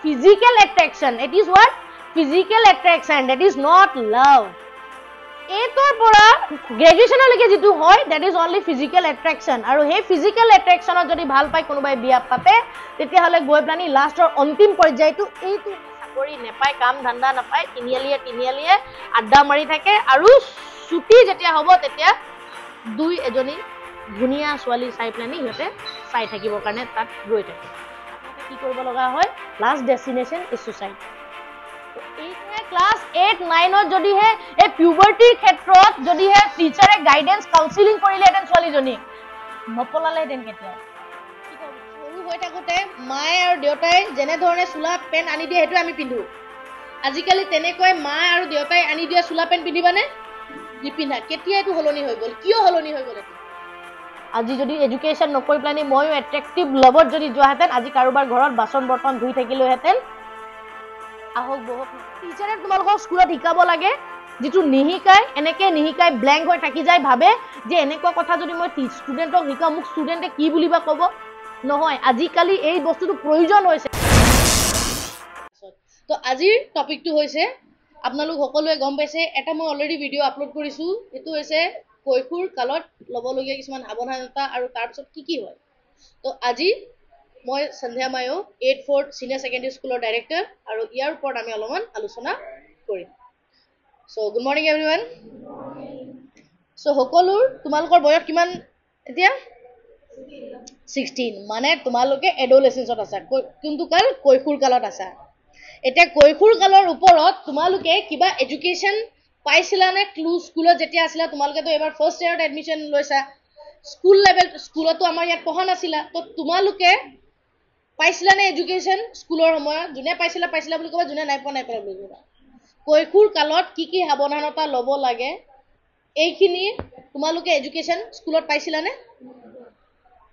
physical attraction. It is what? Physical attraction. That is not love. এইটোৰ পৰা গ্ৰেজুৱেচনলৈকে যিটো হয় that is only physical attraction. আৰু সেই physical attractionত যদি ভাল পাই কোনোবাই বিয়া পাতে তেতিয়াহ'লে গৈ প্লানি লাষ্টৰ অন্তিম পৰ্যায়টো এইটো চাকৰি নেপায়, কাম ধান্দা নাপায়, তিনিআলিয়ে আড্ডা মাৰি থাকে আৰু ছুটি যেতিয়া হ'ব তেতিয়া দুই এজনী ধুনীয়া ছোৱালী চাই প্লানি সিহঁতে চাই থাকিবৰ কাৰণে তাত ৰৈ থাকে। কি কৰিব লগা হয়? Last destination is suicide. এইটোৱে ক্লাছ 8-9ত যদিহে এই পিউবাৰ্টিৰ ক্ষেত্ৰত যদিহে টিচাৰে গাইডেন্স কাউন্সিলিং কৰিলেহেঁতেন ছোৱালীজনীক নপলালেহেঁতেন কেতিয়াও। সৰু হৈ থাকোঁতে মায়ে আৰু দেউতাই যেনেধৰণে চোলা পেণ্ট আনি দিয়ে সেইটো আমি পিন্ধো। আজিকালি তেনেকৈ মা আৰু দেউতাই আনি দিয়া চোলা পেণ্ট পিন্ধিবানে? নিপিন্ধা। কেতিয়া এইটো সলনি হৈ গ'ল? কিয় সলনি হৈ গ'ল? আজি যদি এডুকেশ্যন নকৰি পেলানি ময়ো এট্ৰেক্টিভ লভত যদি যোৱাহেঁতেন আজি কাৰোবাৰ ঘৰত বাচন বৰ্তন ধুই থাকিলোহেঁতেন। আহক বহক টিচাৰে তোমালোকক স্কুলত শিকাব লাগে, যিটো নিশিকায় এনেকৈ নিশিকায় ব্লেংক হৈ থাকি যায়, ভাবে যে এনেকুৱা কথা যদি মই ষ্টুডেণ্টক শিকাওঁ মোক ষ্টুডেণ্টে কি বুলিবা ক'ব। নহয়, আজিকালি এই বস্তুটো প্ৰয়োজন হৈছে। তো আজিৰ টপিকটো হৈছে আপোনালোক সকলোৱে গম পাইছে, এটা মই অলৰেডি ভিডিঅ' আপলোড কৰিছোঁ। সেইটো হৈছে কৈশোৰ কালত ল'বলগীয়া কিছুমান সাৱধানতা আৰু তাৰপিছত কি হয়। তো আজি মই সন্ধ্যা মায়ো 8-4 চিনিয়ৰ ছেকেণ্ডেৰী স্কুলৰ ডাইৰেক্টৰ আৰু ইয়াৰ ওপৰত আমি অলপমান আলোচনা কৰিম। চ' গুড মৰ্ণিং এভৰিৱান। চ' সকলোৰ তোমালোকৰ বয়স কিমান এতিয়া? 16। মানে তোমালোকে এডোলেচেন্সত আছা। কোনটো কাল? কৈশোৰ কালত আছা। এতিয়া কৈশোৰ কালৰ ওপৰত তোমালোকে কিবা এডুকেশ্যন পাইছিলানে? স্কুলত যেতিয়া আছিলা তোমালোকেতো এবাৰ ফাৰ্ষ্ট ইয়াৰত এডমিশ্যন লৈছা। স্কুল লেভেল স্কুলতো আমাৰ ইয়াত পঢ়া নাছিলা। তো তোমালোকে পাইছিলানে এডুকেশ্যন স্কুলৰ সময়ত? যোনে পাইছিলা বুলি ক'বা, যোনে নাই পোৱা বুলি ক'বা। কৈশোৰ কালত কি সাৱধানতা ল'ব লাগে এইখিনি তোমালোকে এডুকেশ্যন স্কুলত পাইছিলানে?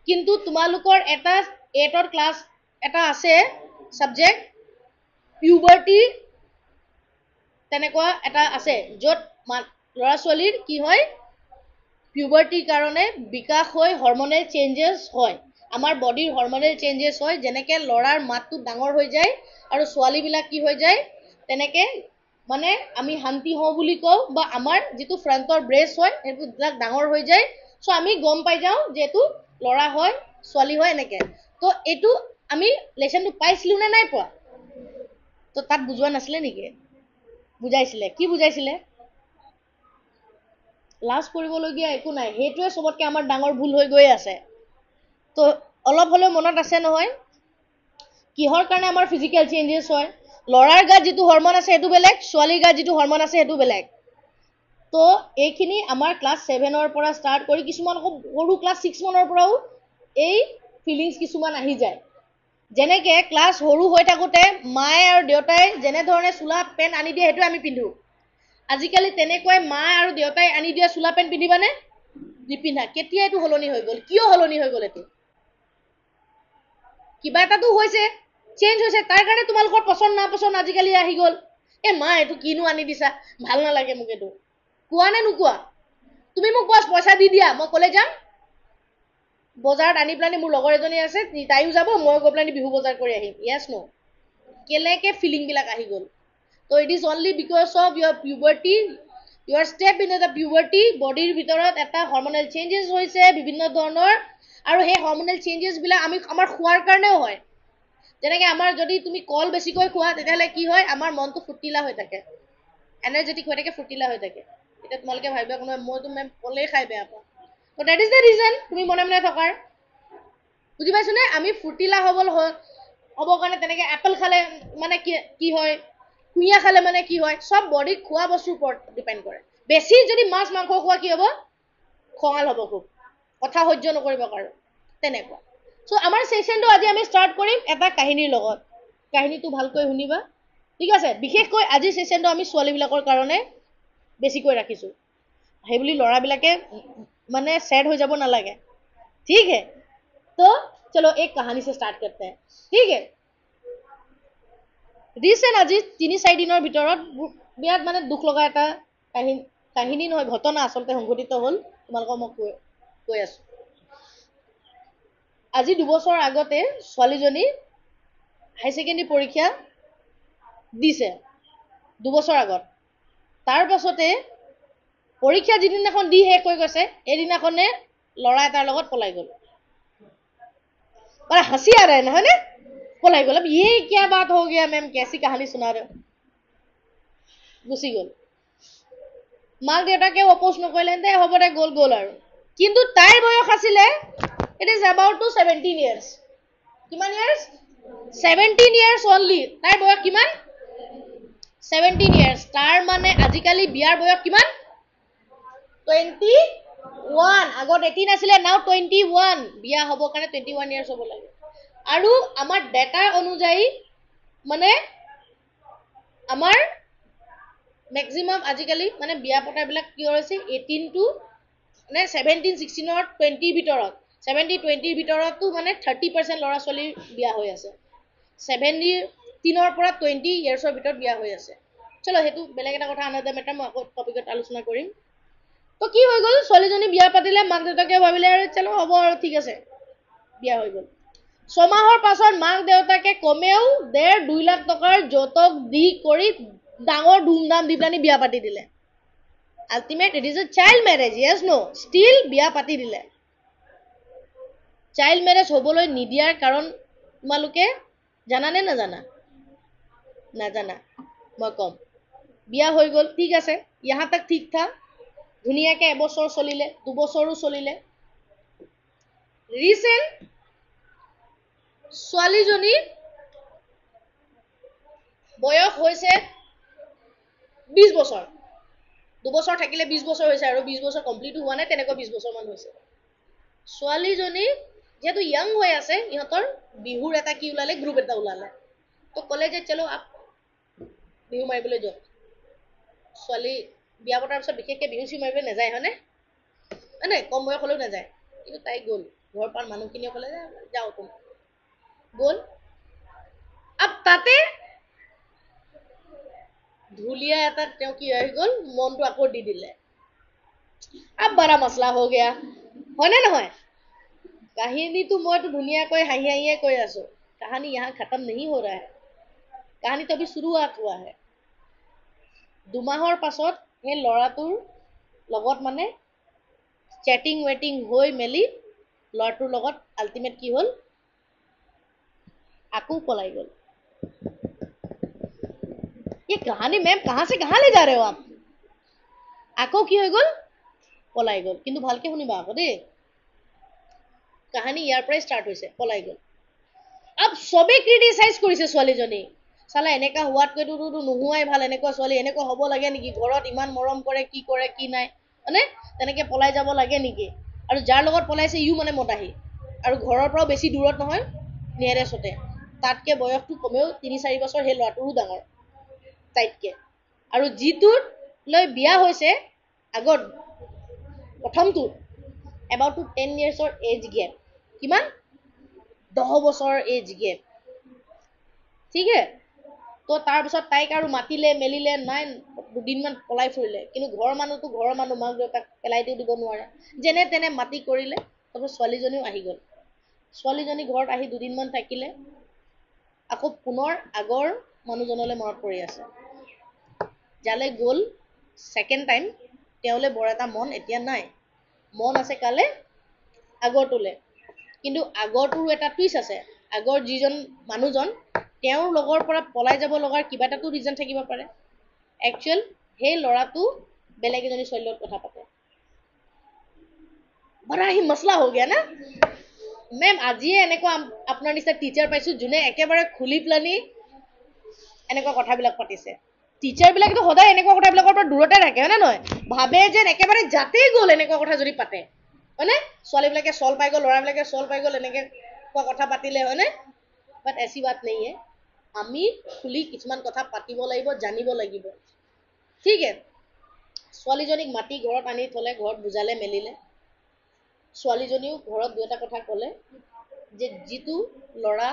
কিন্তু তোমালোকৰ এটা 8ৰ ক্লাছ এটা আছে ছাবজেক্ট পিউবাৰ্টি, তেনেকুৱা এটা আছে য'ত ল'ৰা ছোৱালীৰ কি হয় পিউবাৰ্টিৰ কাৰণে বিকাশ হৈ হৰমনেল চেঞ্জেছ হয়। আমাৰ বডিৰ হৰমনেল চেঞ্জেছ হয়, যেনেকৈ ল'ৰাৰ মাতটো ডাঙৰ হৈ যায় আৰু ছোৱালীবিলাক কি হৈ যায় তেনেকৈ মানে আমি শান্তি হওঁ বুলি কওঁ, বা আমাৰ যিটো ফ্ৰণ্টৰ ব্ৰেষ্ট হয় সেইবিলাক ডাঙৰ হৈ যায়। চ' আমি গম পাই যাওঁ যে এইটো ল'ৰা হয় ছোৱালী হয় এনেকৈ। তো এইটো আমি লেচনটো পাইছিলোঁ নে নাই পোৱা? তো তাত বুজোৱা নাছিলে নেকি? বুজাইছিলে। কি বুজাইছিলে? লাজ কৰিবলগীয়া একো নাই, সেইটোৱে চবতকৈ আমাৰ ডাঙৰ ভুল হৈ গৈ আছে। তো অলপ হ'লেও মনত আছে নহয় কিহৰ কাৰণে আমাৰ ফিজিকেল চেঞ্জেছ হয়? ল'ৰাৰ গাত যিটো হৰমন আছে সেইটো বেলেগ, ছোৱালীৰ গাত যিটো হৰমন আছে সেইটো বেলেগ। তো এইখিনি আমাৰ ক্লাছ 7ৰ পৰা ষ্টাৰ্ট কৰি কিছুমান সৰু ক্লাছ 6 মানৰ পৰাও এই ফিলিংছ কিছুমান আহি যায়। যেনেকৈ ক্লাছ সৰু হৈ থাকোঁতে মায়ে আৰু দেউতাই যেনেধৰণে চোলা পেণ্ট আনি দিয়ে সেইটো আমি পিন্ধো। আজিকালি তেনেকৈ মা আৰু দেউতাই আনি দিয়া চোলা পেণ্ট পিন্ধিবানে? নিপিন্ধা। কেতিয়া এইটো সলনি হৈ গ'ল? কিয় সলনি হৈ গ'ল? এইটো কিবা এটাতো হৈছে, চেঞ্জ হৈছে, তাৰ কাৰণে তোমালোকৰ পচন্দ নাপচন্দ আজিকালি আহি গ'ল। মা এইটো কিনো আনি দিছা, ভাল নালাগে মোক। এইটো কোৱা নে নোকোৱা? তুমি মোক বছ পইচা দি দিয়া, মই ক'লে যাম বজাৰত আনি পেলানি। মোৰ লগৰ এজনী আছে, তাইও যাব, মই গৈ পেলানি বিহু বজাৰ কৰি আহিম। য়েছ ন? কেনেকৈ ফিলিংবিলাক আহি গ'ল? তো it is only because of your puberty, your step in the puberty. বডিৰ ভিতৰত এটা হৰমনেল চেঞ্জেছ হৈছে বিভিন্ন ধৰণৰ, আৰু সেই হৰমনেল চেঞ্জেছবিলাক আমাৰ খোৱাৰ কাৰণেও হয়। যেনেকৈ আমাৰ যদি তুমি কল বেছিকৈ খোৱা তেতিয়াহ'লে কি হয়? আমাৰ মনটো ফুৰ্তিলা হৈ থাকে, এনাৰ্জেটিক হৈ থাকে, ফুৰ্তিলা হৈ থাকে। এতিয়া তোমালোকে ভাবিবা কোনোবাই মইতো মেম কলেই খাই বেয়া পাওঁ। তো ডেট ইজ দ্য ৰিজন তুমি মনে মনে থকাৰ। বুজি পাইছোনে? আমি ফুৰ্তিলা হ'বৰ কাৰণে তেনেকৈ এপল খালে মানে কি হয়, কুঁহিয়া খালে মানে কি হয়, চব বডিত খোৱা বস্তুৰ ওপৰত ডিপেণ্ড কৰে। বেছি যদি মাছ মাংস খোৱা কি হ'ব? খঙাল হ'ব, খুব কথা সহ্য নকৰিব কাৰো, তেনেকুৱা। চ' আমাৰ ছেশ্যনটো আজি আমি ষ্টাৰ্ট কৰিম এটা কাহিনীৰ লগত। কাহিনীটো ভালকৈ শুনিবা, ঠিক আছে? বিশেষকৈ আজিৰ ছেশ্যনটো আমি ছোৱালীবিলাকৰ কাৰণে বেছিকৈ ৰাখিছোঁ, সেইবুলি ল'ৰাবিলাকে মানে ছেড হৈ যাব নালাগে, ঠিক হে? তো চলো এক কাহানী से स्टार्ट करते हैं, ठीक है? ৰিচেণ্ট আজি 3-4 দিনৰ ভিতৰত বিৰাট মানে দুখ লগা এটা কাহিনী নহয়, ঘটনা আচলতে সংঘটিত হ'ল। তোমালোকক মই কৈ আছোঁ। আজি 2 বছৰ আগতে ছোৱালীজনী হাই ছেকেণ্ডেৰী পৰীক্ষা দিছে 2 বছৰ আগত তাৰ পাছতে পৰীক্ষা যিদিনাখন দি শেষ হৈ গৈছে এদিনাখনে লৰা এটাৰ লগত পলাই গ'ল बड़ा हंसी आ रहा है ना है ना पलाई गल अब ये क्या बात हो गया मैम कैसी कहानी सुना रहे हो गुसी गल माक देउताके অপোজ নকৰিলে তে হ'ব দে গল গল আৰু কিন্তু তাইৰ বয়স আছিলে it is about to 17 years কিমান years 17 years only তাইৰ বয়স কিমান 17 years তাৰ মানে আজিকালি বিয়াৰ বয়স কিমান 21 আগত 18 আছিলে নাও 21 বিয়া হ'ব কাৰণে 21 years হ'ব লাগে আৰু আমাৰ ডেটা অনুযায়ী মানে আমাৰ ম্যাক্সিমাম আজিকালি মানে বিয়া পতা বিলাক কি হৈছে 18 টু মানে 17 16 অৰ 20 ভিতৰত 70 20 ভিতৰতটো মানে 30% লৰা ছোৱালী বিয়া হৈ আছে 73 অৰ পৰা 20 ইয়াৰ্ছৰ ভিতৰত বিয়া হৈ আছে চলো হেতু বেলেগ এটা কথা আনাদা মেটাৰ মই আকৌ টপিকত আলোচনা কৰিম তো কি হৈ গল ছোৱালীজনী বিয়া পাতিলে মাক দেউতাকে ভাবিলে আৰু চলো হ'ব আৰু ঠিক আছে বিয়া হৈ গল ছমাহৰ পাছত মাক দেউতাকে কমেও 1.5-2 লাখ টকাৰ যৌতুক দি কৰি ডাঙৰ ধুমধাম দি প্লানি বিয়া পাতি দিলে ultimate it is a child marriage yes no still বিয়া পাতি দিলে চাইল্ড ম্যাৰেজ হ'বলৈ নিদিয়াৰ কাৰণ তোমালোকে জানা নে নাজানা নাজানা মই কম বিয়া হৈ গল ঠিক আছে यहाँ तक ठीक था ধুনিয়াকে এবছৰ চলিলে 2 বছৰো চলিলে ৰিসেন্ট ছোৱালীজনী বয়স হৈছে 20 বছৰ 2 বছৰ থাকিলে 20 বছৰ হৈছে আৰু 20 বছৰ কমপ্লিট হোৱা নাই তেনেকৈ 20 বছৰ মান হৈছে ছোৱালীজনী যেহেতু ইয়াং হৈ আছে ইহঁতৰ বিহুৰ এটা কি উলালে গ্ৰুপ এটা উলালে তো কলে যে চলো আপ বিহু মাৰিবলৈ যাও ছোৱালী বিয়া পতাৰ পিছত বিশেষকৈ বিহু চি মাৰিবলৈ নাযায় হয়নে মানে কম বয়স হলেও নাযায় কিন্তু তাই গ'ল ঘৰ পাৰ মানুহখিনিয়ে কলে যাও তুমি গ'ল আব তাতে ধুলিয়া এটা তেওঁ কি হৈ গ'ল মনটো আকৌ দি দিলে अब बड़ा मसला हो गया হয়নে নহয় কাহিনীটো মইতো ধুনিয়াকৈ হাঁহি হাঁহিয়ে কৈ আছো कहानी यहाँ खत्म नहीं हो रहा है कहानी तो अभी शुरुआत हुआ है দুমাহৰ পাছত হে লৰাটোৰ লগত মানে চ্যাটিং ওয়েটিং হৈ মেলি লৰাটোৰ লগত আল্টিমেট কি হল আকু পলাই গল ये कहानी मैम कहां से कहां ले जा रहे हो आप আকু কি হৈ গল পলাই গল কিন্তু ভালকে শুনিবা আকৌ দেই কাহিনী ইয়াৰ পৰাই ষ্টাৰ্ট হৈছে পলাই গল अब সবে ক্ৰিটিসাইজ কৰিছে ছোৱালীজনী সালা এনেকা হোৱাতকৈ তো নোহুৱাই ভাল এনেকুৱা ছোৱালী এনেকুৱা হ'ব লাগে নেকি ঘৰত ইমান মৰম কৰে কি নাই মানে তেনেকে পলাই যাব লাগে নেকি আৰু যাৰ লগত পলাইছে ইউ মানে মতাহি আৰু ঘৰৰ পৰাও বেছি দূৰত নহয় নিয়াৰেষ্টতে তাতকে বয়সটো কমেও 3-4 বছৰ হে লৰাটোৰো ডাঙৰ তাইতকে আৰু জিতুৰ লৈ বিয়া হৈছে আগত প্ৰথমটো about to 10 years or age gap কিমান 10 বছৰ এজ গেপ ঠিক আছে তো তাৰ পিছত তাইক আৰু মাতিলে মেলিলে নাই দুদিনমান পলাই ফুৰিলে কিন্তু ঘৰৰ মানুহ মাক দেউতাক পেলাই দিব নোৱাৰে যেনে তেনে মাতি কৰিলে তাৰপিছত ছোৱালীজনীও আহি গ'ল ছোৱালীজনী ঘৰত আহি দুদিনমান থাকিলে আকৌ পুনৰ আগৰ মানুহজনলৈ মনত পৰি আছে যালে গ'ল সেকেন্ড টাইম তেওঁলে বৰ এটা মন এতিয়া নাই মন আছে কালে আগৰটোলে কিন্তু আগৰটোৰ এটা টুইষ্ট আছে আগৰ যিজন মানুহজন তেওঁৰ লগৰ পৰা পলাই যাব লগাৰ কিবা এটাটো ৰিজন থাকিব পাৰে একচুয়াল হে লৰাটো বেলেগ এজনী ছোৱালীৰ কথা পাতে बड़ा ही मसला हो गया ना मैम আজিয়ে এনেকুৱা আপোনাৰ নিচিনা টিচাৰ পাইছো যোনে একেবাৰে খুলি প্লানি এনেকুৱা কথাবিলাক পাতিছে টিচাৰ বিলাকটো সদায় এনেকুৱা কথাবিলাকৰ পৰা দূৰতে থাকে হয় না নহয় ভাবে যে একেবাৰে যাতেই গ'ল এনেকুৱা কথা যদি পাতে হয়নে ছোৱালীবিলাকে সল পাই গ'ল ল'ৰাবিলাকে সল পাই গ'ল এনেকে কথা পাতিলে হয়নে বাট ऐसी बात नहीं है আমি খুলি কিছুমান কথা পাতিব লাগিব জানিব লাগিব ঠিক আছে ছোৱালীজনীক মাটি ঘৰত আনি থলে ঘৰত বুজালে মেলিলে ছোৱালীজনীও ঘৰত দুটা কথা ক'লে যে জিতু লৰা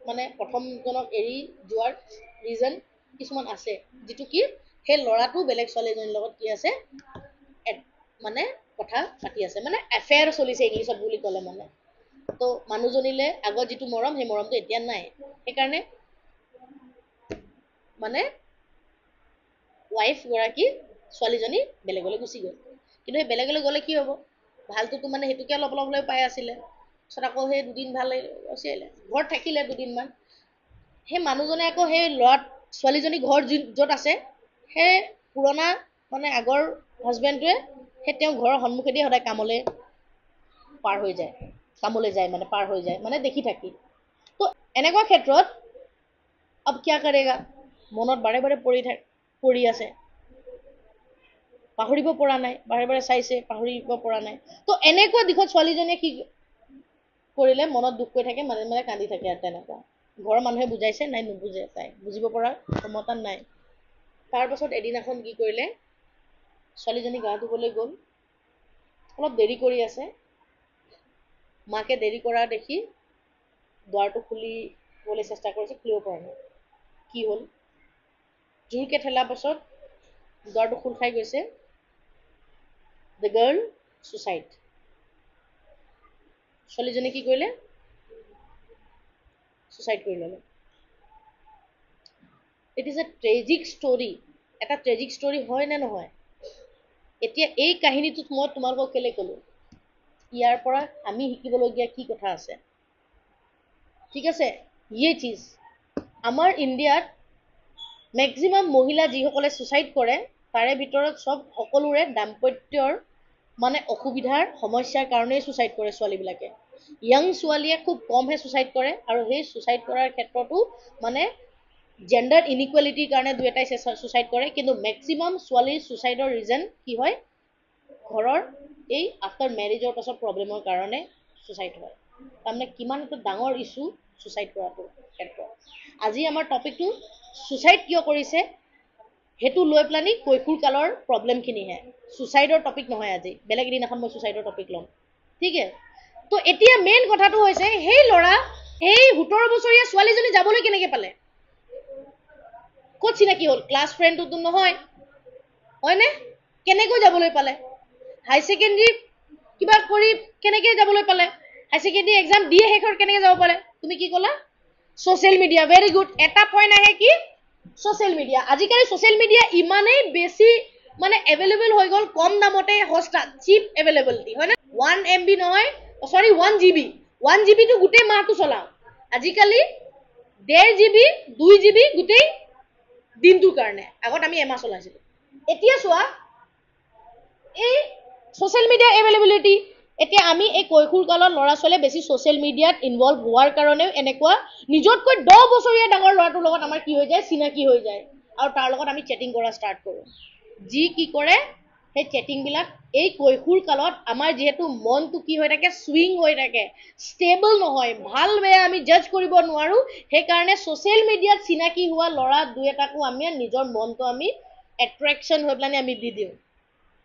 মানে প্ৰথমজনক এৰি যোৱাৰ ৰিজন কিছুমান আছে যেটো কি হে লৰাটো বেলেগ ছোৱালীজনীৰ লগত কি আছে মানে কথা পাতি আছে মানে এফেয়াৰ চলিছে ইংলিছত বুলি ক'লে মানে তো মানুহজনীলে আগত যিটো মৰম সেই মৰমটো এতিয়া নাই সেইকাৰণে মানে ৱাইফ গৰাকী ছোৱালীজনী বেলেগলৈ গুচি গ'ল কিন্তু সেই বেলেগলৈ গ'লে কি হ'ব ভালটোতো মানে সেইটোকে অলপ অলপ লৈ পাই আছিলে পিছত আকৌ সেই দুদিন ভাল আছিলে ঘৰত থাকিলে দুদিনমান সেই মানুহজনে আকৌ সেই ল'ৰা ছোৱালীজনী ঘৰ য'ত আছে সেই পুৰণা মানে আগৰ হাজবেণ্ডটোৱে সেই তেওঁ ঘৰৰ সন্মুখেদি সদায় কামলৈ পাৰ হৈ যায় কামলৈ যায় মানে পাৰ হৈ যায় মানে দেখি থাকি তো এনেকুৱা ক্ষেত্ৰত अब क्या करेगा মনত বাৰে বাৰে পৰি আছে পাহৰিব পৰা নাই বাৰে বাৰে চাইছে পাহৰিব পৰা নাই তো এনেকুৱা দিশত ছোৱালীজনীয়ে কি কৰিলে মনত দুখ কৰি থাকে মাজে মাজে কান্দি থাকে আৰু তেনেকুৱা ঘৰৰ মানুহে বুজাইছে নাই নুবুজে তাই বুজিব পৰা ক্ষমতা নাই তাৰ পাছত এদিনাখন কি কৰিলে ছোৱালীজনী গা ধুবলৈ গ'ল অলপ দেৰি কৰি আছে মাকে দেৰি কৰা দেখি দুৱাৰটো খুলিবলৈ চেষ্টা কৰিছে খুলিব পৰা নাই কি হ'ল জোৰকে ঠেলা পাছত দুৱাৰটো খোল খাই গৈছে দ্য গাৰ্ল সুচাইড ছোৱালীজনী কি কৰিলে সুচাইড কৰি ল'লে it is A tragic story এটা ট্ৰেজিক ষ্টৰী হয় নে নহয় এতিয়া এই কাহিনীটোত মই তোমালোকক কেলে ক'লো ইয়াৰ পৰা আমি শিকিবলগীয়া কি কথা আছে ঠিক আছে ইয়ে চিজ আমাৰ ইণ্ডিয়াত মেক্সিমাম মহিলা যিসকলে সুচাইড কৰে তাৰে ভিতৰত সকলোৰে দাম্পত্যৰ মানে অসুবিধাৰ সমস্যাৰ কাৰণেই সুচাইড কৰে ছোৱালীবিলাকে য়াং ছোৱালীয়ে খুব কমহে সুচাইড কৰে আৰু সেই সুচাইড কৰাৰ ক্ষেত্ৰতো মানে জেণ্ডাৰ ইনইকুৱেলিটিৰ কাৰণে দুই এটাই সুচাইড কৰে কিন্তু মেক্সিমাম ছোৱালীৰ সুচাইডৰ ৰিজন কি হয় ঘৰৰ এই আফটাৰ মেৰেজৰ পাছত প্ৰব্লেমৰ কাৰণে সুচাইড হয় তাৰমানে কিমান এটা ডাঙৰ ইছ্যু সুচাইড কৰাটো ক্ষেত্ৰত আজি আমাৰ টপিকটো সুচাইড কিয় কৰিছে সেইটো লৈ পেলানি কৈশোৰ কালৰ প্ৰব্লেমখিনিহে সুচাইডৰ টপিক নহয় আজি বেলেগ এদিনাখন মই সুচাইডৰ টপিক ল'ম ঠিক আছে তো এতিয়া মেইন কথাটো হৈছে সেই ল'ৰা এই 17 বছৰীয়া ছোৱালীজনী যাবলৈ কেনেকৈ পালে ক'ত চিনাকি হ'ল ক্লাছ ফ্ৰেণ্ডটোতো নহয় হয়নে কেনেকৈ যাবলৈ পালে হাই ছেকেণ্ডেৰী কিবা কৰি কেনেকৈ যাবলৈ পালে হাই ছেকেণ্ডেৰী এক্সাম দিয়ে শেষৰ কেনেকৈ যাব পাৰে তুমি কি ক'লা সোশ্যাল মিডিয়া ভেৰি গুড এটা পইণ্ট আহে কি সোশ্যাল মিডিয়া আজিকালি সোশ্যাল মিডিয়া ইমানেই বেছি মানে এভেইলেবল হৈ গ'ল কম দামতে সস্তা চিপ এভেইলেবিলিটি হয় না 1 MB নহয় সৰি 1 GB 1 GB টো গোটেই মাহটো চলাও আজিকালি 1.5 GB 2 GB গোটেই দিনটোৰ কাৰণে আগত আমি এমাহ চলাইছিলো এতিয়া চোৱা এই সোশ্যাল মিডিয়া এভেইলেবিলিটি এতিয়া আমি এই কৈশোৰ কালত ল'ৰা ছোৱালীয়ে বেছি সোশ্যাল মিডিয়াত ইনভলভ হোৱাৰ কাৰণেও এনেকুৱা নিজতকৈ 10 বছৰীয়া ডাঙৰ ল'ৰাটোৰ লগত আমাৰ কি হৈ যায় চিনাকি হৈ যায় আৰু তাৰ লগত আমি চেটিং কৰা ষ্টাৰ্ট কৰোঁ যি কি কৰে সেই চেটিংবিলাক এই কৈশোৰ কালত আমাৰ যিহেতু মনটো কি হৈ থাকে সুইং হৈ থাকে ষ্টেবল নহয় ভাল বেয়া আমি জাজ কৰিব নোৱাৰোঁ সেইকাৰণে সোশ্যাল মিডিয়াত চিনাকি হোৱা ল'ৰা দুই এটাকো আমি নিজৰ মনটো আমি এট্ৰেকশ্যন হৈ পেলাই আমি দি দিওঁ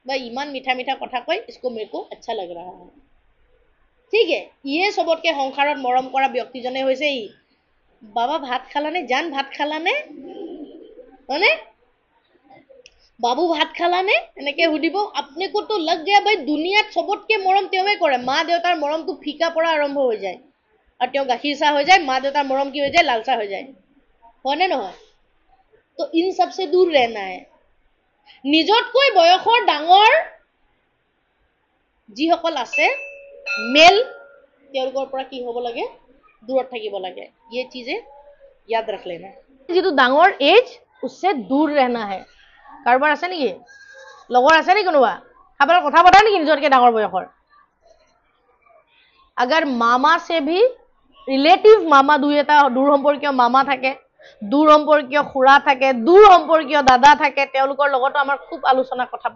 বা ইমান মিঠা মিঠা কথা কয় इसको मेरे को अच्छा लग रहा है ठीक है ইয়ে সবতকে সংসাৰত মৰম কৰা ব্যক্তিজনে হৈছে ই বাবা ভাত খালানে জান ভাত খালানে হয়নে বাবু ভাত খালানে এনেকে সুধিব আপনি কোতো লগ গয়া ভাই দুনিয়াত সবতকে মৰম তেওঁৱে কৰে মা দেউতাৰ মৰমটো ফিকা পৰা আৰম্ভ হৈ যায় আৰু তেওঁ গাখীৰ চাহ হৈ যায় মা দেউতাৰ মৰম কি হৈ যায় লাল চাহ হৈ যায় হয়নে নহয় তো ইন সবসে দূৰ रहना है নিজতকৈ বয়সৰ ডাঙৰ যিসকল আছে মেল তেওঁলোকৰ পৰা কি হ'ব লাগে দূৰত থাকিব লাগে ये चीजें याद रख लेना যিটো ডাঙৰ এজ उससे दूर रहना है কাৰোবাৰ আছে নেকি লগৰ আছে নেকি কোনোবা আপোনাৰ কথা পতা নেকি নিজতকৈ ডাঙৰ বয়সৰ अगर मामा से भी रिलेटिव मामा দুই এটা দূৰ সম্পৰ্কীয় মামা থাকে দূৰ সম্পৰ্কীয় খুৰা থাকে দূৰ সম্পৰ্কীয় দাদা থাকে তেওঁলোকৰ লগতো আমাৰ খুব আলোচনা কথা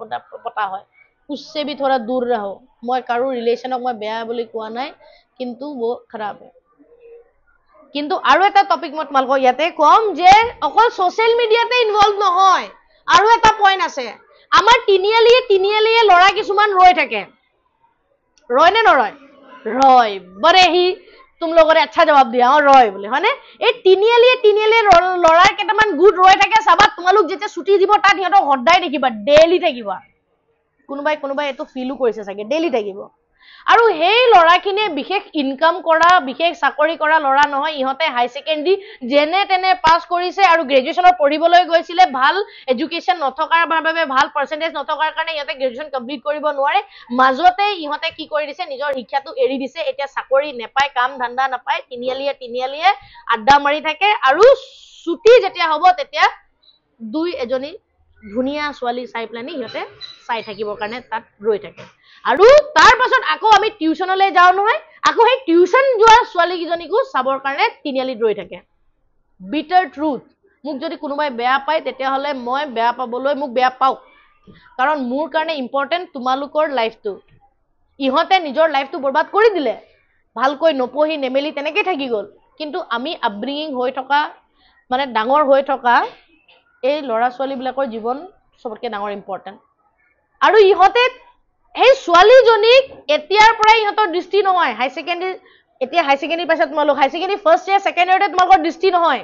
পতা হয় उससे भी थोड़ा दूर रहो মই কাৰো ৰিলেশনক মই বেয়া বুলি কোৱা নাই কিন্তু वो खराब है কিন্তু আৰু এটা টপিক মই তোমালোকক ইয়াতে কম যে অকল সোশ্যাল মিডিয়াতে ইনভলভ নহয় আৰু এটা পইণ্ট আছে আমাৰ তিনিআলিয়ে ল'ৰা কিছুমান ৰৈ থাকে ৰয় নে নৰয় ৰয় বৰে হি तुम लोगों ने अच्छा जवाब दिया और रॉय बोले है ना ए তিনিআলিয়ে লৰাৰ কেটামান গুড ৰৈ থাকে সাবা তোমালোক যেতে ছুটি দিব তাত হিহঁতক হদাই দেখিবা ডেইলি থাকিবা কোনোবাই এটো ফিলও কৰিছে চাগে ডেইলি থাকিব আৰু সেই ল'ৰাখিনিয়ে বিশেষ ইনকাম কৰা বিশেষ চাকৰি কৰা ল'ৰা নহয় ইহঁতে হাই ছেকেণ্ডাৰী যেনে তেনে পাছ কৰিছে আৰু গ্ৰেজুৱেশ্যনত পঢ়িবলৈ গৈছিলে ভাল এডুকেশ্যন নথকাৰ বাবে ভাল পাৰ্চেণ্টেজ নথকাৰ কাৰণে ইহঁতে গ্ৰেজুৱেশ্যন কমপ্লিট কৰিব নোৱাৰে মাজতে ইহঁতে কি কৰি দিছে নিজৰ শিক্ষাটো এৰি দিছে এতিয়া চাকৰি নেপায় কাম ধান্দা নাপায় তিনিআলিয়ে আড্ডা মাৰি থাকে আৰু ছুটি যেতিয়া হ'ব তেতিয়া দুই এজনী ধুনীয়া ছোৱালী চাই পেলানি সিহঁতে চাই থাকিবৰ কাৰণে তাত ৰৈ থাকে আৰু তাৰ পাছত আকৌ আমি টিউচনলৈ যাওঁ নহয় আকৌ সেই টিউচন যোৱা ছোৱালী কেইজনীকো চাবৰ কাৰণে তিনিআলিত ৰৈ থাকে বিটাৰ ট্ৰুথ মোক যদি কোনোবাই বেয়া পায় তেতিয়াহ'লে মই বেয়া পাবলৈ মোক বেয়া পাওক কাৰণ মোৰ কাৰণে ইম্পৰ্টেণ্ট তোমালোকৰ লাইফটো ইহঁতে নিজৰ লাইফটো বৰবাদ কৰি দিলে ভালকৈ নপঢ়ি নেমেলি তেনেকৈ থাকি গ'ল কিন্তু আমি আপব্ৰিঙিং হৈ থকা মানে ডাঙৰ হৈ থকা এই ল'ৰা ছোৱালীবিলাকৰ জীৱন চবতকৈ ডাঙৰ ইম্পৰ্টেণ্ট আৰু ইহঁতে সেই ছোৱালীজনীক এতিয়াৰ পৰাই ইহঁতৰ দৃষ্টি নহয় হাই ছেকেণ্ডাৰী এতিয়া হাই ছেকেণ্ডাৰী পাইছে তোমালোক হাই ছেকেণ্ডাৰী ফাৰ্ষ্ট ইয়েৰ ছেকেণ্ড ইয়েৰতে তোমালোকৰ দৃষ্টি নহয়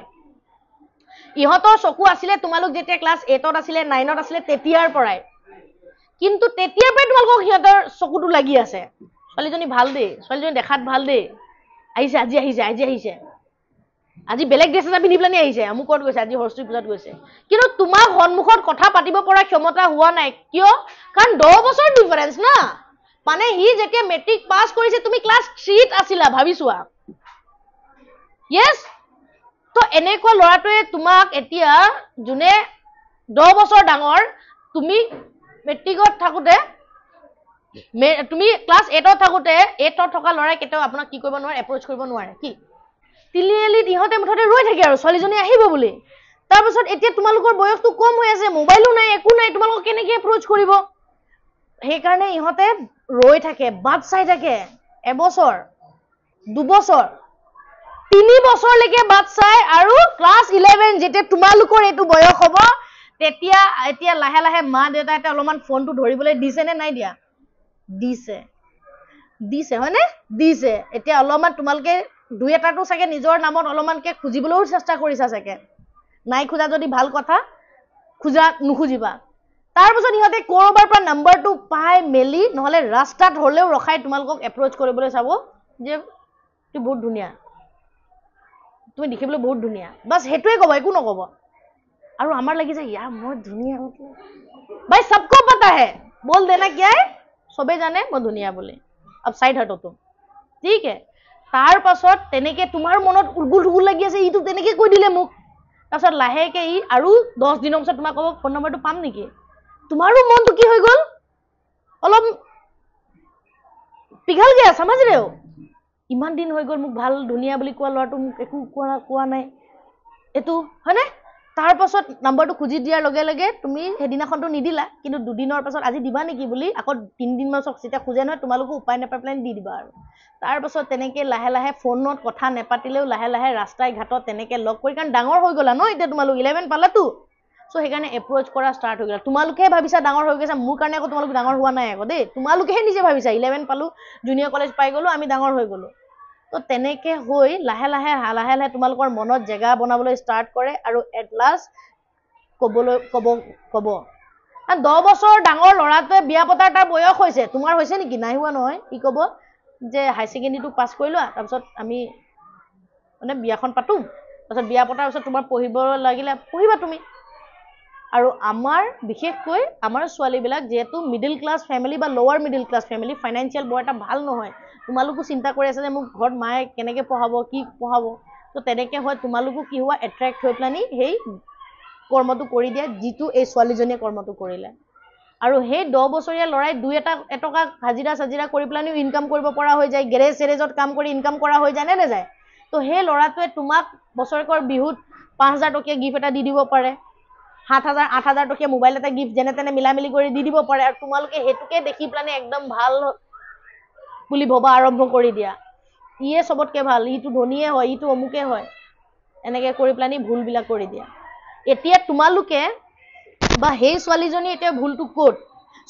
ইহঁতৰ চকু আছিলে তোমালোক যেতিয়া ক্লাছ 8ত আছিলে 9ত আছিলে তেতিয়াৰ পৰাই কিন্তু তেতিয়াৰ পৰাই তোমালোকক সিহঁতৰ চকুটো লাগি আছে ছোৱালীজনী ভাল দেই ছোৱালীজনী দেখাত ভাল দেই আহিছে আজি বেলেগ ড্ৰেছ এটা পিন্ধি পেলানি আহিছে আমুকত গৈছে আজি সৰস্বতী পূজাত গৈছে কিন্তু তোমাৰ সন্মুখত কথা পাতিব পৰা ক্ষমতা হোৱা নাই কিয় কাৰণ 10 বছৰ ডিফাৰেন্স না মানে হি যেতিয়া মেট্ৰিক পাছ কৰিছে তুমি ক্লাছ 3ত আছিলা ভাবি চোৱা ইয়েছ তো এনেকুৱা ল'ৰাটোৱে তোমাক এতিয়া যোনে 10 বছৰ ডাঙৰ তুমি মেট্ৰিকত থাকোতে তুমি ক্লাছ 8ত থাকোতে 8ত থকা ল'ৰাই কেতিয়াও আপোনাক কি কৰিব নোৱাৰে এপ্ৰ'চ কৰিব নোৱাৰে কি তিনিআলিত ইহঁতে মুঠতে ৰৈ থাকে আৰু ছোৱালীজনী আহিব বুলি তাৰপিছত এতিয়া তোমালোকৰ বয়সটো কম হৈ আছে মোবাইলো নাই একো নাই তোমালোকক কেনেকৈ এপ্ৰ'চ কৰিব সেইকাৰণে ইহঁতে ৰৈ থাকে বাট চাই থাকে এবছৰ দুবছৰ 3 বছৰলৈকে বাট চাই আৰু ক্লাছ 11 যেতিয়া তোমালোকৰ এইটো বয়স হ'ব তেতিয়া এতিয়া লাহে লাহে মা দেউতাহঁতে অলপমান ফোনটো ধৰিবলৈ দিছে নে নাই দিয়া দিছে হয়নে দিছে এতিয়া অলপমান তোমালোকে দুই এটাটো চাগে নিজৰ নামত অলপমানকে খুজিবলৈও চেষ্টা কৰিছা চাগে নাই খোজা যদি ভাল কথা খোজা নুখুজিবা তাৰপিছত ইহঁতে ক'ৰবাৰ পৰা নাম্বাৰটো পাই মেলি নহ'লে ৰাস্তাত হ'লেও ৰখাই তোমালোকক এপ্ৰ'চ কৰিবলৈ চাব যে তুমি বহুত ধুনীয়া তুমি দেখিবলৈ বহুত ধুনীয়া বাছ সেইটোৱে ক'ব একো নক'ব আৰু আমাৰ লাগি যায় ইয়াৰ মই ধুনীয়া ভাই সবকো পতা হে বল দেনা কিয়া হে সবে জানে মই ধুনীয়া বুলি अब साइड हटो तुम ठीक है তাৰ পাছত তেনেকে তোমাৰ মনত উগুল লাগি আছে ইটো তেনেকে কৈ দিলে মোক তাৰপাছত লাহেকে ই আৰু 10 দিনৰ পিছত তোমাক ক'ব ফোন নম্বৰটো পাম নেকি তোমাৰো মনটো কি হৈ গ'ল অলপ পিঘল গয়া समझ रहे हो ইমান দিন হৈ গ'ল মোক ভাল ধুনীয়া বুলি কোৱা ল'ৰাটো মোক একো কোৱা নাই এটো হয়নে তাৰ পাছত নাম্বাৰটো খুজি দিয়াৰ লগে লগে তুমি হেদিনাখনটো নিদিলা কিন্তু দুদিনৰ পাছত আজি দিবা নেকি বুলি আকৌ 3 দিন মান যেতিয়া খুজে নহয় তোমালোকো উপায় নাপাই প্লেন দি দিবা আৰু তাৰ পাছত তেনেকে লাহে লাহে ফোনত কথা নেপাতিলেও লাহে লাহে ৰাস্তাই ঘাটত তেনেকে লগ কৰি কাৰণ ডাঙৰ হৈ গলা ন এতিয়া তোমালোক 11 পালাতো সো সেইকাৰণে এপ্ৰ'চ কৰা ষ্টাৰ্ট হৈ গ'ল তোমালোকে ভাবিছা ডাঙৰ হৈ গৈছা মোৰ কাৰণে আকৌ তোমালোক ডাঙৰ হোৱা নাই আকৌ দেই তোমালোকেহে নিজে ভাবিছা 11 পালো জুনিয়ৰ কলেজ পাই গ'লো আমি ডাঙৰ হৈ গ'লো তো তেনেকে হৈ লাহে লাহে তোমালোকৰ মনত জেগা বনাবলৈ ষ্টাৰ্ট কৰে আৰু এট লাষ্ট ক'ব 10 বছৰ ডাঙৰ ল'ৰাটোৱে বিয়া পতাৰ তাৰ বয়স হৈছে তোমাৰ হৈছে নেকি নাই হোৱা নহয় ই ক'ব যে হাই ছেকেণ্ডাৰীটো পাছ কৰি লোৱা তাৰপিছত আমি মানে বিয়াখন পাতোঁ তাৰপিছত বিয়া পতাৰ পিছত তোমাৰ পঢ়িব লাগিলে পঢ়িবা তুমি আৰু আমাৰ বিশেষকৈ আমাৰ ছোৱালীবিলাক যেহেতু মিডল ক্লাছ ফেমিলি বা লোৱাৰ মিডল ক্লাছ ফেমিলি ফাইনেন্সিয়েল বৰ এটা ভাল নহয় তোমালোকো চিন্তা কৰি আছে যে মোক ঘৰত মায়ে কেনেকৈ পঢ়াব কি পঢ়াব তো তেনেকৈ হয় তোমালোকো কি হোৱা এট্ৰেক্ট হৈ পেলানি সেই কৰ্মটো কৰি দিয়ে যিটো এই ছোৱালীজনীয়ে কৰ্মটো কৰিলে আৰু সেই 10 বছৰীয়া ল'ৰাই দুই এটকা হাজিৰা কৰি পেলানিও ইনকাম কৰিব পৰা হৈ যায় গেৰেজত কাম কৰি ইনকাম কৰা হৈ যায় নে নাযায় তো সেই ল'ৰাটোৱে তোমাক বছৰেকৰ বিহুত 5000 টকীয়া গিফ্ট এটা দি দিব পাৰে 7000 8000 টকীয়া মোবাইল এটা গিফ্ট যেনে তেনে মিলামিলি কৰি দি দিব পাৰে আৰু তোমালোকে হেতুকে দেখি পেলানি একদম ভাল বুলি ভবা আৰম্ভ কৰি দিয়া ইয়ে সবতকে ভাল ইটো ধনীয়ে হয় ইটো অমুকে হয় এনেকে কৰি পেলানি ভুলবিলাক কৰি দিয়া এতিয়া তোমালোকে বা সেই ছোৱালীজনী এতিয়া ভুলটো ক'ত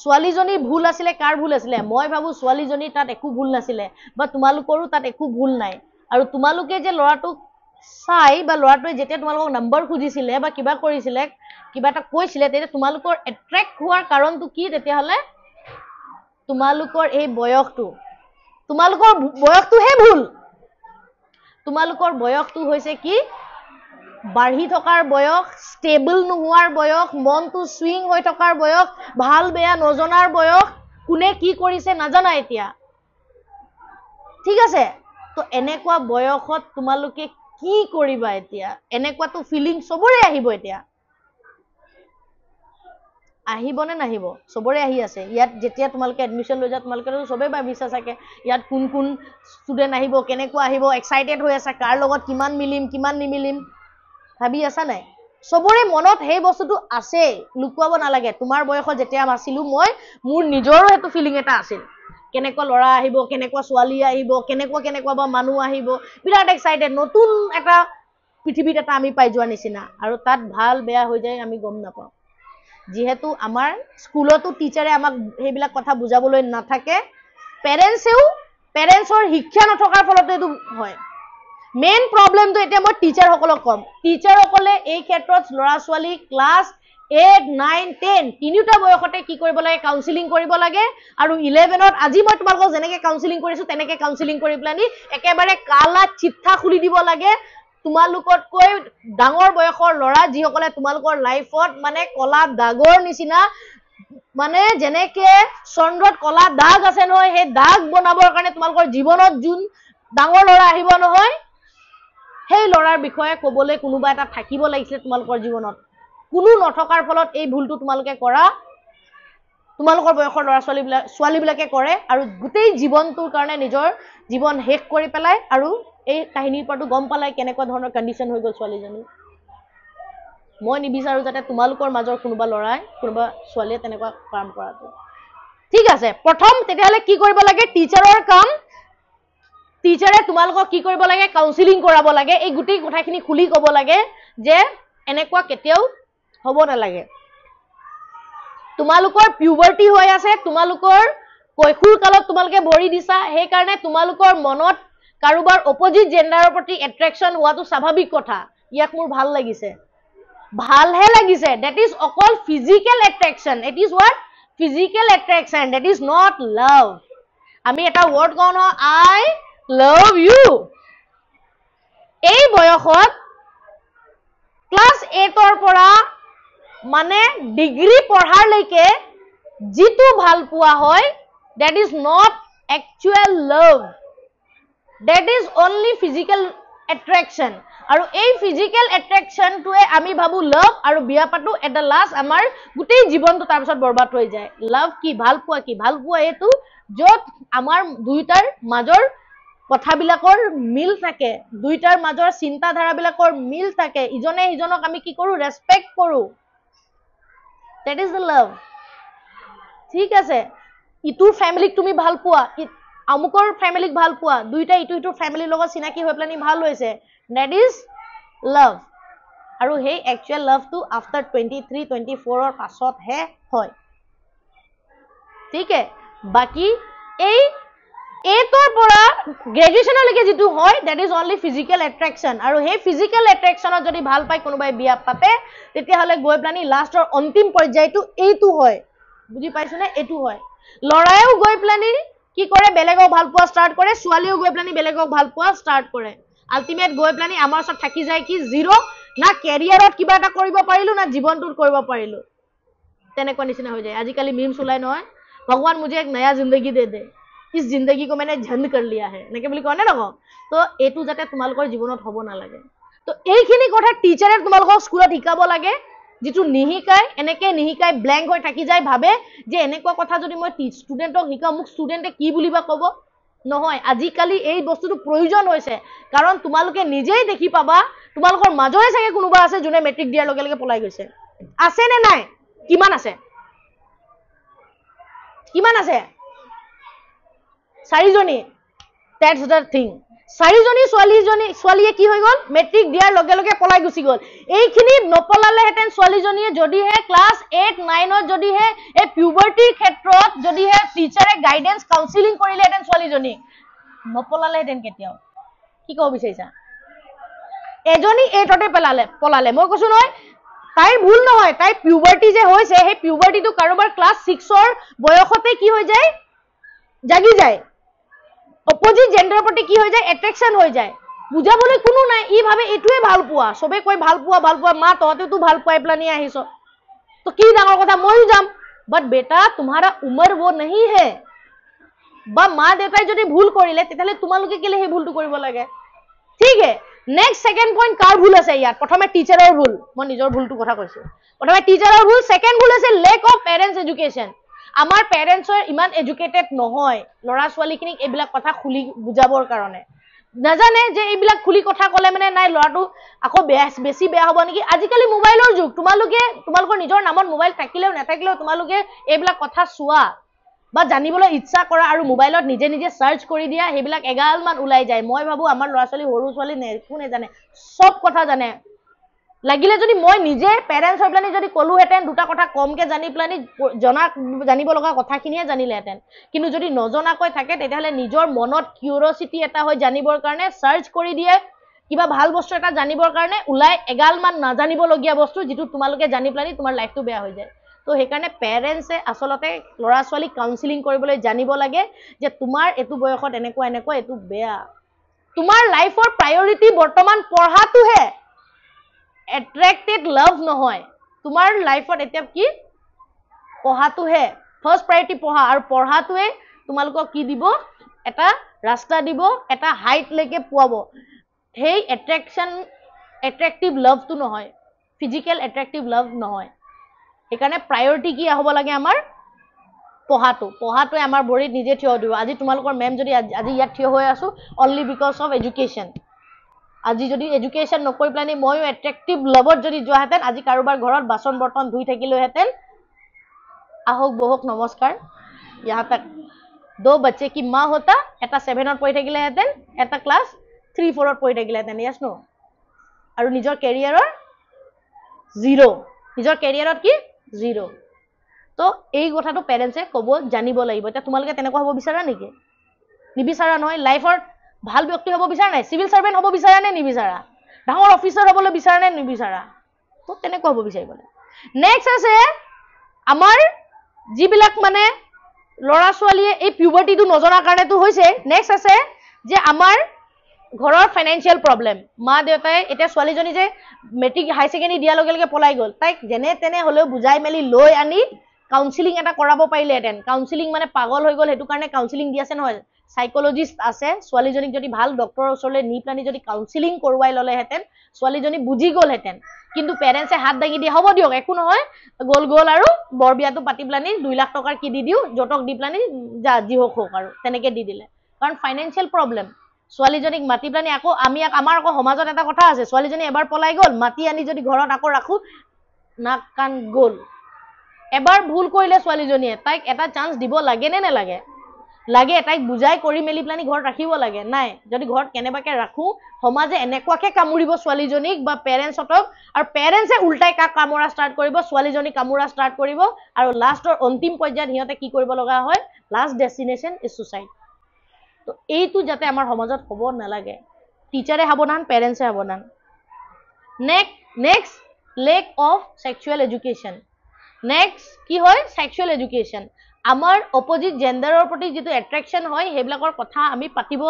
ছোৱালীজনী ভুল আছিলে কাৰ ভুল আছিলে মই ভাবো ছোৱালীজনীৰ তাত একো ভুল নাছিলে বা তোমালোকৰো তাত একো ভুল নাই আৰু তোমালোকে যে ল'ৰাটোক চাই বা ল'ৰাটোৱে যেতিয়া তোমালোকক নম্বৰ খুজিছিলে বা কিবা কৰিছিলে কিবা এটা কৈছিলে তেতিয়া তোমালোকৰ এট্ৰেক্ট হোৱাৰ কাৰণটো কি তেতিয়াহ'লে তোমালোকৰ এই বয়সটো তোমালোকৰ বয়সটোহে ভুল তোমালোকৰ বয়সটো হৈছে কি বাঢ়ি থকাৰ বয়স ষ্টেবল নোহোৱাৰ বয়স মনটো সুইং হৈ থকাৰ বয়স ভাল বেয়া নজনাৰ বয়স কোনে কি কৰিছে নাজানা এতিয়া ঠিক আছে তো এনেকুৱা বয়সত তোমালোকে কি কৰিবা এতিয়া এনেকুৱাটো ফিলিং সবৰে আহিব এতিয়া আহিবনে নাহিব সবৰে আহি আছে ইয়াত যেতিয়া তোমালোকে এডমিশন লৈ যা তোমালোকে সবে ভাবিছা চাকে ইয়াত কোন কোন ষ্টুডেন্ট আহিব কেনেকুৱা আহিব এক্সাইটেড হৈ আছে কাৰ লগত কিমান মিলিম কিমান নিমিলিম ভাবি আছা নাই সবৰে মনত সেই বস্তুটো আছে লুকুৱাব নালাগে তোমাৰ বয়সত যেতিয়া আছিলো মই মোৰ নিজৰো হেতু ফিলিং এটা আছিল কেনেকুৱা লৰা আহিব কেনেকুৱা ছোৱালী আহিব কেনেকুৱা বা মানুহ আহিব বিৰাট এক্সাইটেড নতুন এটা পৃথিৱীত এটা আমি পাই যোৱা নিচিনা আৰু তাত ভাল বেয়া হৈ যায় আমি গম নাপাওঁ যেহেতু আমাৰ স্কুলতো টিচাৰে আমাক হেইবিলাক কথা বুজাবলৈ নাথাকে পেৰেন্টছৰ শিক্ষা নথকাৰ ফলত এটো হয় মেইন প্ৰবলেমটো এতিয়া মই টিচাৰ সকলক কম টিচাৰ সকলে এই ক্ষেত্ৰত লৰা ছোৱালী ক্লাছ 8 9 10 তিনিটা বয়সতে কি কৰিব লাগে কাউন্সেলিং কৰিব লাগে আৰু 11ত আজি মই তোমালোকক যেনেকে কাউন্সেলিং কৰিছো তেনেকে কাউন্সেলিং কৰি প্লানি একেবাৰে কালা চিঠা খুলি দিব লাগে তোমালোকতকৈ ডাঙৰ বয়সৰ লৰা যি সকলে তোমালোকৰ লাইফত মানে কলা দাগৰ নিচিনা মানে যেনেকে চন্দ্ৰত কলা দাগ আছে নহয় সেই দাগ বনাবৰ কাৰণে তোমালোকৰ জীৱনত যোন ডাঙৰ লৰা আহিব নহয় সেই লৰাৰ বিষয়ে কবলৈ কোনোবা এটা থাকিব লাগিছিল তোমালোকৰ জীৱনত কোনো নথকাৰ ফলত এই ভুলটো তোমালোকে কৰা তোমালোকৰ বয়সৰ লৰা ছোৱালীবিলাকে কৰে আৰু গোটেই জীৱনটোৰ কাৰণে নিজৰ জীৱন শেষ কৰি পেলাই আৰু এই কাহিনীৰ পৰটো গম পালাই কেনেকুৱা ধৰণৰ কন্ডিশন হৈ গল ছোৱালীজনী মই নিবিচাৰো যাতে তোমালোকৰ মাজৰ কোনোবা লৰাই কোনোবা ছোৱালীয়ে তেনেকুৱা কাম কৰাটো ঠিক আছে প্ৰথম তেতিয়াহলে কি কৰিব লাগে টিচাৰৰ কাম টিচাৰে তোমালোকক কি কৰিব লাগে কাউন্সেলিং কৰাব লাগে এই গুটেই কথাখিনি খুলি ক'ব লাগে যে এনেকুৱা কেতিয়াও হ'ব নালাগে তোমালোকৰ পিউবাৰ্টি হৈ আছে তোমালোকৰ কৈশোৰ কালত তোমালোকে বৰি দিছা সেই কাৰণে তোমালোকৰ মনত কাৰোবাৰ অপোজিট জেন্ডাৰৰ প্ৰতি এট্ৰেকচন হোৱাটো স্বাভাৱিক কথা ইয়াক মোৰ ভাল লাগিছে ভালহে লাগিছে that is অকল physical attraction it is what physical attraction that is not love আমি এটা ওয়ার্ড কওঁ ন I love you এই বয়সত ক্লাস 8 ৰ পৰা মানে ডিগ্ৰী পঢ়াৰ লৈকে যিটো ভাল পোৱা হয় that is not actual love that is only physical attraction আৰু এই physical attraction টোৱে আমি ভাবু love আৰু বিয়া পাতো at the last আমাৰ গোটেই জীৱনটো তাৰ পিছত বৰবাদ হৈ যায় love কি ভাল পোৱা এটো যত আমাৰ দুইটাৰ মাজৰ কথাবিলাকৰ মিল থাকে দুইটাৰ মাজৰ চিন্তা ধাৰাবিলাকৰ মিল থাকে ইজনে ইজনক আমি কি কৰো ৰেসপেক্ট কৰো that is the love ঠিক আছে ইটো ফ্যামিলিক তুমি ভাল পোৱা আমুকৰ ফ্যামিলিক ভাল পোৱা দুইটা ইটো ফ্যামিলিৰ লগত চিনাকি হৈ প্লানি ভাল হৈছে that is love আৰু হেই actual love to after 23 24 ৰ পাছত হে হয় ঠিক আছে বাকি এই 8 ৰ পৰা গ্ৰেজুৱেচনৰ লৈকে যেটো হয় that is only physical attraction আৰু হেই physical attractionত যদি ভাল পাই কোনোবাই বিয়া পাতে তেতিয়া হলে গৈ প্লানি লাষ্টৰ অন্তিম পৰ্যায়টো এইটো হয় বুজি পাইছনে এটো হয় লৰায়ও গৈ প্লানি কি কৰে বেলেগক ভাল পোৱা ষ্টাৰ্ট কৰে ছোৱালীও গৈ প্লানি বেলেগক ভাল পোৱা ষ্টাৰ্ট কৰে আলটিমেট গৈ প্লানি আমাৰ সব থাকি যায় কি জিৰো না ক্যাৰিয়াৰত কিবা এটা কৰিব পাৰিলো না জীৱনটোত কৰিব পাৰিলো তেনেকুৱা নিচিনা হৈ যায় আজিকালি মিমছ ওলাই নহয় ভগৱান मुझे एक नया जिंदगी दे दे इस जिंदगी को मैंने झंड कर लिया है নেকে বুলি কনে নক তো এটো যাতে তোমালোকৰ জীৱনত হ'ব না লাগে তো এইখিনি কথা টিচাৰে তোমালোকক স্কুলত শিকাব লাগে যেটো নিহিকাই এনেকে নিহিকাই ব্ল্যাঙ্ক হৈ থাকি যায় ভাবে যে এনেকুৱা কথা যদি মই ষ্টুডেন্টক শিকাও মোক ষ্টুডেন্টে কি বুলিবা কব নহয় আজিকালি এই বস্তুটো প্ৰয়োজন হৈছে কাৰণ তোমালোকে নিজেই দেখি পাবা তোমালোকৰ মাজৰে চাগে কোনোবা আছে যোনে মেট্ৰিক দিয়াৰ লগে লগে পলাই গৈছে আছে নে নাই কিমান আছে চাৰিজনী that's the thing চাৰিজনী ছোৱালীয়ে কি হৈ গল মেট্ৰিক দিয়াৰ লগে লগে পলাই গুছি গল এইখিনি নপলালে হেতেন ছোৱালীজনীয়ে যদিহে ক্লাস 8 9 ত যদিহে এই পিউবাৰ্টিৰ ক্ষেত্ৰত যদিহে টিচাৰে গাইডেন্স কাউন্সেলিং কৰিলে হেতেন ছোৱালীজনী নপলালে হেতেন কেতিয়াও কি কব বিচাৰিছা এজনী 8 তে পলালে মই কৈছো নহয় তাই ভুল নহয় তাই পিউবাৰ্টি যে হৈছে সেই পিউবাৰ্টিটো কাৰোবাৰ ক্লাস 6 ৰ বয়সতে কি হৈ যায় জাগি যায় অপোজিট জেন্ডাৰৰ প্ৰতি কি হৈ যায় এট্ৰেকশ্যন হৈ যায় বুজাবলৈ কোনো নাই ই ভাবে এইটোৱে ভাল পোৱা সবে কৈ ভাল পোৱা মা তহঁতেতো ভাল পাই প্লানি আহিছ তো কি ডাঙৰ কথা মইও যাম বাট বেটা তোমাৰা উমৰ वो नहीं है বা মা দেউতাই যদি ভুল কৰিলে তেতিয়ালে তোমালোকে কেলে হে ভুলটো কৰিব লাগে ঠিক হে নেক্সট সেকেন্ড পইণ্ট কাৰ ভুল আছে ইয়াত প্ৰথমে টিচাৰৰ ভুল মই নিজৰ ভুলটো কথা কৈছো প্ৰথমে টিচাৰৰ ভুল সেকেন্ড ভুল আছে লেক অফ পেৰেন্টছ এডুকেশ্যন আমাৰ পেৰেন্টছৰ ইমান এডুকেটেড নহয় লৰা ছোৱালীখিনিক এইবিলাক কথা খুলি বুজাবৰ কাৰণে নাজানে যে এইবিলাক খুলি কথা ক'লে মানে নাই লৰাটো আকৌ বেছি বেয়া হ'ব নেকি আজিকালি মোবাইলৰ যুগ তোমালোকৰ নিজৰ নামত মোবাইল থাকিলেও নাথাকিলেও তোমালোকে এইবিলাক কথা চোৱা বা জানিবলৈ ইচ্ছা কৰা আৰু মোবাইলত নিজে নিজে সাৰ্চ কৰি দিয়া সেইবিলাক এগাল মান ওলাই যায় মই ভাবো আমাৰ ল'ৰা ছোৱালী সৰু ছোৱালী কোনে জানে সব কথা জানে লাগিলে যদি মই নিজে পেৰেন্টছ হৈ প্লানি যদি কলোহেঁতেন দুটা কথা কমকে জানি প্লানি জানিব লগা কথাখিনিয়ে জানিলেহেঁতেন কিন্তু যদি নজনাকৈ থাকে তেতিয়াহ'লে নিজৰ মনত কিউৰিয়চিটি এটা হৈ জানিবৰ কাৰণে সাৰ্চ কৰি দিয়ে কিবা ভাল বস্তু এটা জানিবৰ কাৰণে ওলাই এগাল মান নাজানিবলগীয়া বস্তু যিটো তোমালোকে জানি প্লানি তোমাৰ লাইফটো বেয়া হৈ যায় তো সেইকাৰণে পেৰেন্টছে আচলতে ল'ৰা ছোৱালী কাউন্সিলিং কৰিবলৈ জানিব লাগে যে তোমাৰ এইটো বয়সত এনেকুৱা এইটো বেয়া তোমাৰ লাইফৰ প্ৰায়ৰিটি বৰ্তমান পঢ়াটোহে এট্ৰেক্টেড লাভ নহয় তোমাৰ লাইফত এতিয়া কি পঢ়াটোহে ফাৰ্ষ্ট প্ৰায়ৰিটি পঢ়া আৰু পঢ়াটোৱে তোমালোকক কি দিব এটা ৰাস্তা দিব এটা হাইট লৈকে পোৱাব সেই এট্ৰেক্টিভ লাভটো নহয় ফিজিকেল এট্ৰেক্টিভ লাভ নহয় সেইকাৰণে প্ৰায়ৰিটি কি হ'ব লাগে আমাৰ পঢ়াটোৱে আমাৰ ভৰিত নিজে থিয় দিব আজি তোমালোকৰ মেম যদি আজি ইয়াত থিয় হৈ আছো অনলি বিকজ অফ এডুকেশ্যন আজি যদি এডুকেশ্যন নকৰি প্লানি ময়ো এট্ৰেক্টিভ লাভত যদি যোৱাহেঁতেন আজি কাৰোবাৰ ঘৰত বাচন বৰ্তন ধুই থাকিলোহেঁতেন আহক বহক নমস্কাৰ यहाँ तक 2 बच्चे की माँ होता এটা 7ত পঢ়ি থাকিলেহেঁতেন এটা ক্লাছ 3-4ত পঢ়ি থাকিলেহেঁতেন ইয়াছ নো আৰু নিজৰ কেৰিয়াৰৰ 0 নিজৰ কেৰিয়াৰত কি 0 তো এই কথাটো পেৰেন্টছে ক'ব জানিব লাগিব এতিয়া তোমালোকে তেনেকুৱা হ'ব বিচাৰা নেকি নিবিচাৰা নহয় লাইফৰ ভাল ব্যক্তি হ'ব বিচাৰা নাই সিভিল সাৰ্ভেন্ট হ'ব বিচাৰা নে নিবিচাৰা ডাঙৰ অফিচাৰ হ'বলৈ বিচাৰা নে নিবিচাৰা তো তেনেকুৱা হ'ব বিচাৰিব নেক্সট আছে আমাৰ যিবিলাক মানে ল'ৰা ছোৱালীয়ে এই পিউবাৰ্টিটো নজনাৰ কাৰণেতো হৈছে নেক্সট আছে যে আমাৰ ঘৰৰ ফাইনেন্সিয়েল প্ৰব্লেম মা দেউতাই এতিয়া ছোৱালীজনী যে মেট্ৰিক হাই ছেকেণ্ডাৰী দিয়াৰ লগে লগে পলাই গ'ল তাইক যেনে তেনে হ'লেও বুজাই মেলি লৈ আনি কাউন্সিলিং এটা কৰাব পাৰিলেহেঁতেন কাউন্সিলিং মানে পাগল হৈ গ'ল সেইটো কাৰণে কাউন্সিলিং দি আছে নহয় সাইকোলজিষ্ট আছে ছোৱালীজনীক যদি ভাল ডক্টৰৰ ওচৰলৈ নি প্লানি যদি কাউন্সিলিং কৰোৱাই ল'লেহেঁতেন ছোৱালীজনী বুজি গ'লহেঁতেন কিন্তু পেৰেন্টছে হাত দাঙি দিয়ে হ'ব দিয়ক একো নহয় গ'ল আৰু বৰ বিয়াটো পাতি প্লানি 2 লাখ টকাৰ কি দি দিওঁ জটক দি প্লানি যা যি হওক আৰু তেনেকে দি দিলে কাৰণ ফাইনেন্সিয়েল প্ৰব্লেম ছোৱালীজনীক মাতি প্লানি আকৌ আমাৰ আকৌ সমাজত এটা কথা আছে ছোৱালীজনী এবাৰ পলাই গ'ল মাতি আনি যদি ঘৰত আকৌ ৰাখো নাক কাণ গ'ল এবাৰ ভুল কৰিলে ছোৱালীজনীয়ে তাইক এটা চান্স দিব লাগে নে নালাগে লাগে তাইক বুজাই কৰি মেলি প্লানি ঘৰত ৰাখিব লাগে নাই যদি ঘৰত কেনেবাকে ৰাখো সমাজে এনেকুৱাকে কামুৰিব ছোৱালীজনীক বা পেৰেন্টছক আৰু পেৰেন্টছে উল্টাই কামুৰা ষ্টাৰ্ট কৰিব ছোৱালীজনী কামুৰা ষ্টাৰ্ট কৰিব আৰু লাষ্টৰ অন্তিম পৰ্যায়ত সিহঁতে কি কৰিব লগা হয় লাষ্ট ডেষ্টিনেশ্যন ইজ সুইচাইড তো এইটো যাতে আমাৰ সমাজত হ'ব নালাগে টিচাৰে সাৱধান পেৰেন্টছে সাৱধান next lack of sexual education next কি হয় সেক্সুৱেল এডুকেশ্যন আমাৰ অপোজিট জেন্ডাৰৰ প্ৰতি যেটো এট্ৰেকশ্যন হয় হেবিলাকৰ কথা আমি পাতিব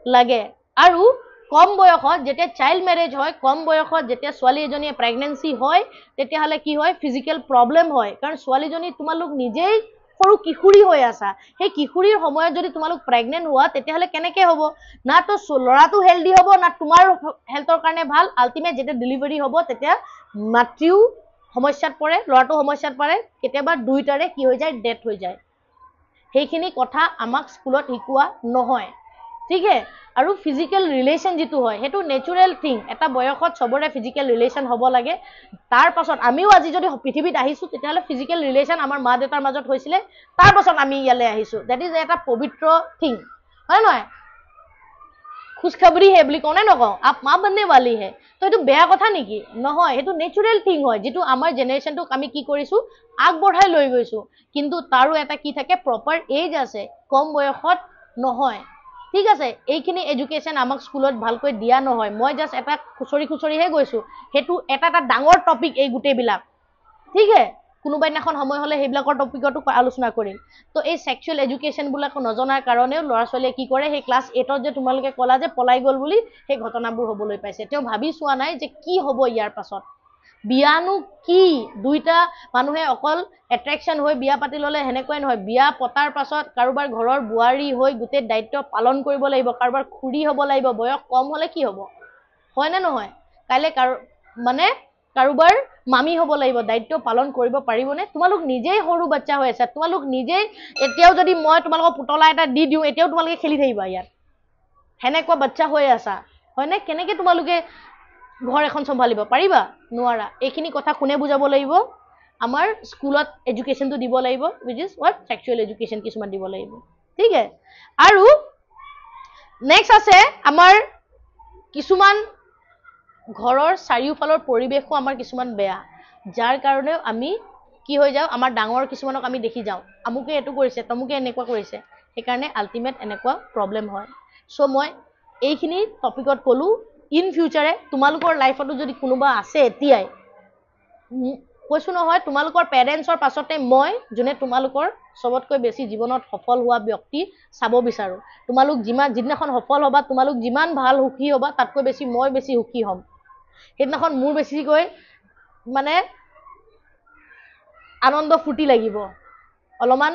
লাগে আৰু কম বয়সত যেতিয়া চাইল্ড ম্যাৰেজ হয় কম বয়সত যেতিয়া ছোৱালী এজনীয়ে প্ৰেগনেন্সি হয় তেতিয়াহলে কি হয় ফিজিক্যাল প্ৰবলেম হয় কাৰণ ছোৱালীজনী তোমালোক নিজেই সৰু কিশোৰী হৈ আছা সেই কিশোৰীৰ সময়ত যদি তোমালোক প্ৰেগনেন্ট হোৱা তেতিয়াহলে কেনেকে হ'ব না তো লৰাটো হেলদি হ'ব না তোমাৰ হেলথৰ কাৰণে ভাল আল্টিমেট যেতিয়া ডেলিভাৰী হ'ব তেতিয়া মাতৃও সমস্যাত পৰে লৰাটো সমস্যাত পৰে কেতিয়াবা দুইটাৰে কি হৈ যায় ডেথ হৈ যায় সেইখিনি কথা আমাক স্কুলত শিকোৱা নহয় ঠিক আছে আৰু ফিজিক্যাল ৰিলেশন যেটো হয় হেতু নেচুৰেল থিং এটা বয়সত সবৰে ফিজিক্যাল ৰিলেশন হ'ব লাগে তাৰ পাছত আমিও আজি যদি পৃথিৱীত আহিছো তেতিয়াহলে ফিজিক্যাল ৰিলেশন আমাৰ মা দেউতাৰ মাজত হৈছিলে তাৰ পাছত আমি ইয়ালে আহিছো দ্যাট ইজ এটা পবিত্ৰ থিং হয় নহয় खुशखबरी है বুলি কোনে নকও আপ মা बनने वाली है তো এটো বেয়া কথা নেকি নহয় এটো নেচুৰেল থিং হয় যেটো আমাৰ জেনাৰেশনটোক আমি কি কৰিছো আগবঢ়াই লৈ গৈছো কিন্তু তাৰো এটা কি থাকে প্ৰপাৰ এজ আছে কম বয়সত নহয় ঠিক আছে এইখিনি এডুকেশ্যন আমাক স্কুলত ভালকৈ দিয়া নহয় মই জাস্ট এটা খুচৰি হে গৈছো হেতু এটা ডাঙৰ টপিক এই গুটে বিলাক ঠিক আছে কোনোবা দিনাখন সময় হ'লে সেইবিলাকৰ টপিকতো আলোচনা কৰিম তো এই সেক্সুৱেল এডুকেশ্যন বিলাক নজনাৰ কাৰণেও ল'ৰা ছোৱালীয়ে কি কৰে সেই ক্লাছ 8ত যে তোমালোকে ক'লা যে পলাই গ'ল বুলি সেই ঘটনাবোৰ হ'বলৈ পাইছে তেওঁ ভাবি চোৱা নাই যে কি হ'ব ইয়াৰ পাছত বিয়ানো কি দুইটা মানুহে অকল এট্ৰেকশ্যন হৈ বিয়া পাতি ল'লে হেনেকৈ নহয় বিয়া পতাৰ পাছত কাৰোবাৰ ঘৰৰ বুৱাৰী হৈ গোটেই দায়িত্ব পালন কৰিব লাগিব কাৰোবাৰ খুৰী হ'ব লাগিব বয়স কম হ'লে কি হ'ব হয় নে নহয় কাইলে মানে কাৰোবাৰ মামি হ'ব লাগিব দায়িত্ব পালন কৰিব পাৰিবনে তোমালোক নিজেই সৰু বাচ্চা হৈ আছে তোমালোক নিজেই এতিয়াও যদি মই তোমালোকক পুতলা এটা দি দিওঁ এতিয়াও তোমালোকে খেলি থাকিবা ইয়াত হেনেকুৱা বাচ্চা হৈ আছা হয়নে কেনেকৈ তোমালোকে ঘৰ এখন চম্ভালিব পাৰিবা নোৱাৰা এইখিনি কথা কোনে বুজাব লাগিব আমাৰ স্কুলত এডুকেশ্যনটো দিব লাগিব which is what sexual education কিছুমান দিব লাগিব ঠিক আছে আৰু নেক্সট আছে আমাৰ কিছুমান ঘৰৰ চাৰিওফালৰ পৰিৱেশো আমাৰ কিছুমান বেয়া যাৰ কাৰণে আমি কি হৈ যাওঁ আমাৰ ডাঙৰ কিছুমানক আমি দেখি যাওঁ আমুকে এটো কৰিছে তমুকে এনেকুৱা কৰিছে সেইকাৰণে আল্টিমেট এনেকুৱা প্ৰবলেম হয় সো মই এইখিনি টপিকত ক'লো ইন ফিউচাৰে তোমালোকৰ লাইফতো যদি কোনোবা আছে এতিয়াই কৈছো নহয় তোমালোকৰ পেৰেণ্টছৰ পাছতে মই যোনে তোমালোকৰ সবতকৈ বেছি জীৱনত সফল হোৱা ব্যক্তি চাব বিচাৰো তোমালোক যিদিনাখন সফল হ'বা তোমালোক যিমান ভাল সুখী হ'বা তাতকৈ বেছি মই বেছি সুখী হ'ম সেইদিনাখন মোৰ বেছিকৈ মানে আনন্দ ফুটি লাগিব অলপমান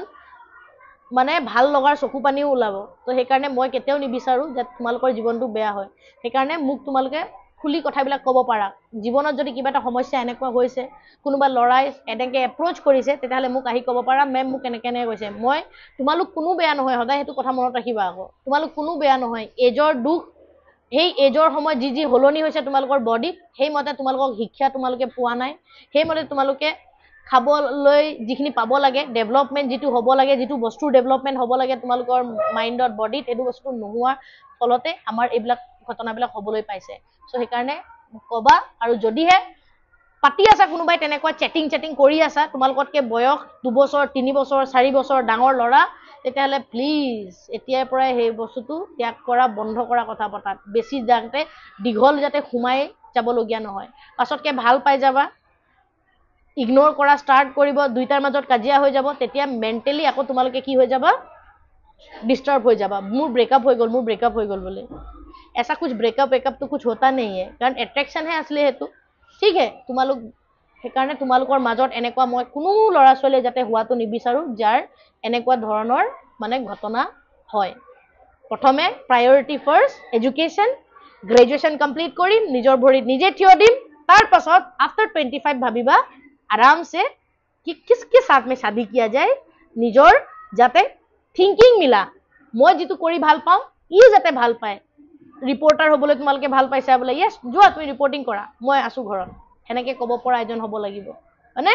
মানে ভাল লগাৰ চকু পানীও ওলাব তো সেইকাৰণে মই কেতিয়াও নিবিচাৰো যে তোমালোকৰ জীৱনটো বেয়া হয় সেইকাৰণে মোক তোমালোকে খুলি কথাবিলাক ক'ব পাৰা জীৱনত যদি কিবা এটা সমস্যা এনেকুৱা হৈছে কোনোবা লৰাই এনেকৈ এপ্ৰ'চ কৰিছে তেতিয়াহ'লে মোক আহি ক'ব পাৰা মেম মোক কেনেকৈ কৈছে মই তোমালোক কোনো বেয়া নহয় সদায় সেইটো কথা মনত ৰাখিবা আকৌ তোমালোক কোনো বেয়া নহয় এজৰ দুখ সেই এজৰ সময় যি হলনি হৈছে তোমালোকৰ বডিত সেইমতে তোমালোকক শিক্ষা তোমালোকে পোৱা নাই সেইমতে তোমালোকে খাবলৈ যিখিনি পাব লাগে ডেভেলপমেণ্ট যিটো হ'ব লাগে যিটো বস্তুৰ ডেভেলপমেণ্ট হ'ব লাগে তোমালোকৰ মাইণ্ডত বডিত এইটো বস্তু নোহোৱাৰ ফলতে আমাৰ এইবিলাক ঘটনাবিলাক হ'বলৈ পাইছে সো সেইকাৰণে ক'বা আৰু যদিহে পাতি আছা কোনোবাই তেনেকুৱা চেটিং কৰি আছা তোমালোকতকৈ বয়স 2 বছৰ 3 বছৰ 4 বছৰ ডাঙৰ ল'ৰা তেতিয়াহ'লে প্লিজ এতিয়াৰ পৰাই সেই বস্তুটো ত্যাগ কৰা বন্ধ কৰা কথা পতাত বেছি যাতে দীঘল যাতে সোমাই যাবলগীয়া নহয় পাছতকৈ ভাল পাই যাবা ইগনোৰ কৰা ষ্টাৰ্ট কৰিব দুইটাৰ মাজত কাজিয়া হৈ যাব তেতিয়া মেণ্টেলি আকৌ তোমালোকে কি হৈ যাবা ডিস্টাर्ब হৈ যাবা মোৰ ব্ৰেকআপ হৈ গ'ল বুলি ऐसा कुछ ब्रेकअप तो कुछ होता नहीं है कारण एट्रैक्शन है असली हेतु ठीक है তোমালোক সেইকাৰণে তোমালোকৰ মাজত এনেকুৱা মই কোনো ল'ৰা ছোৱালী যাতে হোৱাটো নিবিচাৰো যাৰ এনেকুৱা ধৰণৰ মানে ঘটনা হয় প্ৰথমে প্ৰায়োৰিটি ফাৰ্ষ্ট এডুকেশ্যন গ্ৰেজুৱেশ্যন কমপ্লিট কৰিম নিজৰ ভৰিত নিজে থিয় দিম তাৰ পাছত আফটাৰ 25 ভাবিবা आराम से कि किसके साथ में शादी किया जाए निजोर जाते थिंकिंग मिला मैं जितु करी ভাল पाऊं ই যাতে ভাল পায় ৰিপৰ্টাৰ হ'বলৈ তোমালকে ভাল পাইছা বলে ইয়েস যোৱা তুমি ৰিপৰ্টিং কৰা মই আছো ঘৰত হেনেকে ক'ব পৰা এজন হ'ব লাগিব মানে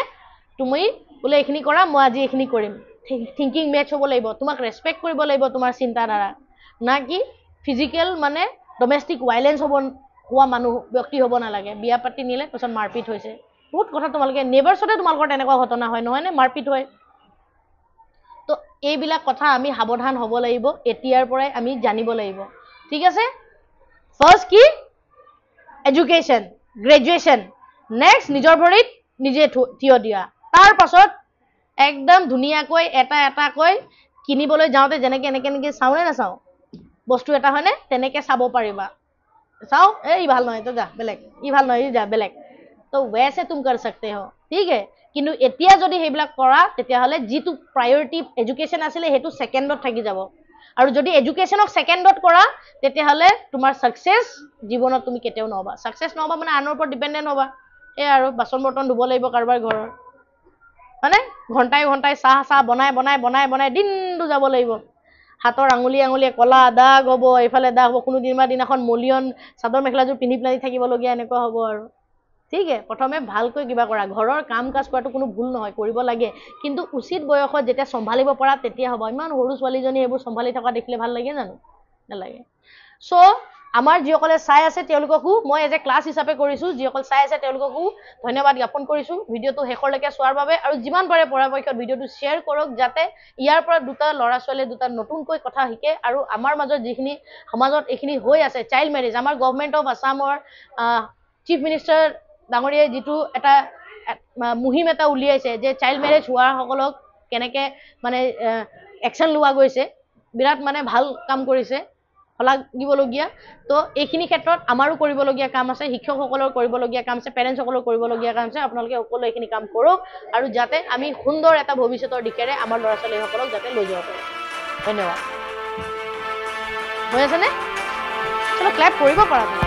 তুমি বলে এখিনি কৰা মই আজি এখিনি কৰিম থিংকিং মেচ হ'ব লাগিব তোমাক ৰেসপেক্ট কৰিব লাগিব তোমাৰ চিন্তাধাৰা না কি ফিজিক্যাল মানে ডোমেষ্টিক ভায়োলেন্স হোৱা মানুহ ব্যক্তি হ'ব নালাগে বিয়া পাতি নিলে পিছত মাৰপিট হৈছে বহুত কথা তোমালোকে নেভাৰছতে তোমালোকৰ তেনেকুৱা ঘটনা হয় নহয় নে মাৰপিট হয় তো এইবিলাক কথা আমি সাৱধান হ'ব লাগিব এতিয়াৰ পৰাই আমি জানিব লাগিব ঠিক আছে ফাৰ্ষ্ট কি এডুকেশ্যন গ্ৰেজুৱেশ্যন নেক্সট নিজৰ ভৰিত নিজে থিয় দিয়া তাৰ পাছত একদম ধুনীয়াকৈ এটা কৈ কিনিবলৈ যাওঁতে যেনেকৈ এনেকৈ চাওঁনে নাচাওঁ বস্তু এটা হয়নে তেনেকৈ চাব পাৰিবা চাওঁ এই ভাল নহয় তো যা বেলেগ ই ভাল নহয় যা বেলেগ तो वैसे तुम कर सकते हो ठीक है কিন্তু এতিয়া যদি হেবিলাক কৰা তেতিয়াহলে যেটো প্ৰায়োৰিটি এডুকেশ্যন আছিল হেতু সেকেন্ডত থাকি যাব আৰু যদি এডুকেশ্যনক সেকেন্ডত কৰা তেতিয়াহলে তোমাৰ সাকসেস জীৱনত তুমি কেতিয়াও নহবা সাকসেস নহবা মানে আনৰ ওপৰত ডিপেন্ডেন্ট হবা এই আৰু বাসন বৰ্তন ধুব লাগিব কাৰোবাৰ ঘৰৰ মানে ঘন্টাই চাহ বনাই দিনটো যাব লাগিব হাতৰ আঙুলিয়ে কলা দাগ হ'ব এইফালে দাগ হ'ব কোনো দিনাখন মলিয়ন চাদৰ মেখেলাযোৰ পিন্ধি প্লানি থাকিবলগীয়া এনেকুৱা হ'ব আৰু ঠিক আছে প্ৰথমে ভালকৈ কিবা কৰা ঘৰৰ কাম কাজ কৰাটো কোনো ভুল নহয় কৰিব লাগে কিন্তু উচিত বয়সত যেতিয়া সম্ভালিব পৰা তেতিয়া হ'ব ইমান সৰু ছোৱালীজনী এইবোৰ সম্ভালি থকা দেখিলে ভাল লাগে জানো নালাগে সো আমাৰ যিসকলে চাই আছে তেওঁলোককো মই এজ এ ক্লাছ হিচাপে কৰিছো যিসকল চাই আছে তেওঁলোককো ধন্যবাদ জ্ঞাপন কৰিছো ভিডিঅটো শেষলৈকে চোৱাৰ বাবে আৰু যিমান পাৰে পৰাপক্ষত ভিডিঅটো শ্বেয়াৰ কৰক যাতে ইয়াৰ পৰা দুটা ল'ৰা ছোৱালী দুটা নতুনকৈ কথা শিকে আৰু আমাৰ মাজত যিখিনি সমাজত এইখিনি হৈ আছে চাইল্ড মেৰেজ আমাৰ গভৰ্ণমেণ্ট অফ আসামৰ চিফ মিনিষ্টাৰ ডাঙৰীয়াই যিটো এটা মুহিম এটা উলিয়াইছে যে চাইল্ড মেৰেজ হোৱা সকলক কেনেকে মানে একশ্যন লোৱা গৈছে বিৰাট মানে ভাল কাম কৰিছে শলাগ দিবলগীয়া তো এইখিনি ক্ষেত্ৰত আমাৰো কৰিবলগীয়া কাম আছে শিক্ষকসকলৰ কৰিবলগীয়া কাম আছে পেৰেণ্টছসকলৰ কৰিবলগীয়া কাম আছে আপোনালোকে সকলোৱে এইখিনি কাম কৰক আৰু যাতে আমি সুন্দৰ এটা ভৱিষ্যতৰ দিশেৰে আমাৰ ল'ৰা ছোৱালীসকলক যাতে লৈ যাব পাৰোঁ ধন্যবাদ হৈ আছেনে চলো ক্লেপ কৰিব পাৰা